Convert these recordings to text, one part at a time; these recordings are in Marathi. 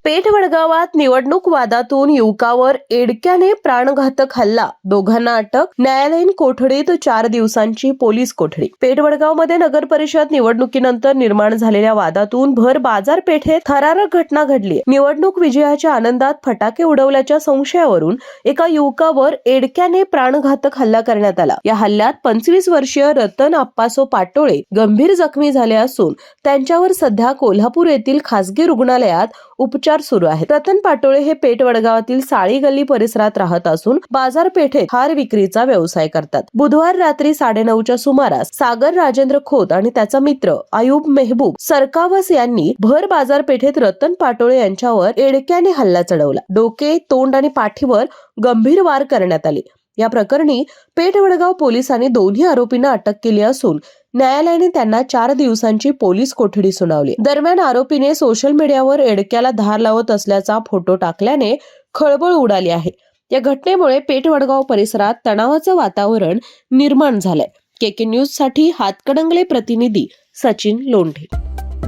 पेठ वडगावात निवडणूक वादातून युवकावर एडक्याने प्राणघातक हल्ला, दोघांना अटक, न्यायालयीन कोठडीत 4 दिवसांची पोलीस कोठडी. पेठ वडगावमध्ये नगर परिषद निवडणुकीनंतर निर्माण झालेल्या वादातून भर बाजारपेठेत थरारक घटना घडली. निवडणूक विजयाच्या आनंदात फटाके उडवल्याच्या संशयावरून एका युवकावर एडक्याने प्राणघातक हल्ला करण्यात आला. या हल्ल्यात 25 वर्षीय रतन आप्पासो पाटोळे गंभीर जखमी झाले असून त्यांच्यावर सध्या कोल्हापूर येथील खासगी रुग्णालयात उपचार सुरू आहेत. रतन पाटोळे हे पेठ वडगावातील साळी गल्ली परिसरात राहत असून बाजारपेठेत हार विक्रीचा व्यवसाय करतात. बुधवार रात्री 9:30च्या सुमारास सागर राजेंद्र खोत आणि त्याचा मित्र आयुब मेहबूब सरकावस यांनी भर बाजारपेठेत रतन पाटोळे यांच्यावर एडक्याने हल्ला चढवला. डोके, तोंड आणि पाठीवर गंभीर वार करण्यात आले. या प्रकरणी पेठ वडगाव पोलिसांनी दोन्ही आरोपींना अटक केली असून न्यायालयाने त्यांना 4 दिवसांची पोलीस कोठडी सुनावली. दरम्यान आरोपीने सोशल मीडियावर एडक्याला धार लावत असल्याचा फोटो टाकल्याने खळबळ उडाली आहे. या घटनेमुळे पेठ वडगाव परिसरात तणावाचं वातावरण निर्माण झालंय. केके न्यूज साठी हातकणंगले प्रतिनिधी सचिन लोंढे.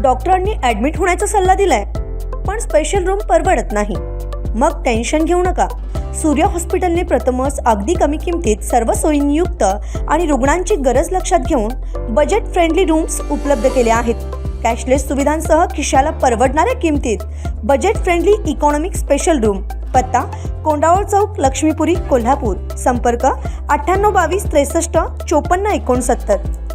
डॉक्टरांनी ऍडमिट होण्याचा सल्ला दिलाय, पण स्पेशल रूम परवडत नाही. मग टेन्शन घेऊ नका. सूर्य हॉस्पिटलने प्रथमच अगदी कमी किमतीत सर्व सोयींयुक्त आणि रुग्णांची गरज लक्षात घेऊन बजेट फ्रेंडली रूम्स उपलब्ध केले आहेत. कॅशलेस सुविधांसह खिशाला परवडणाऱ्या किमतीत budget friendly economic special room. पत्ता कोंडावळ चौक, लक्ष्मीपुरी, कोल्हापूर. संपर्क 9822 63 54 69.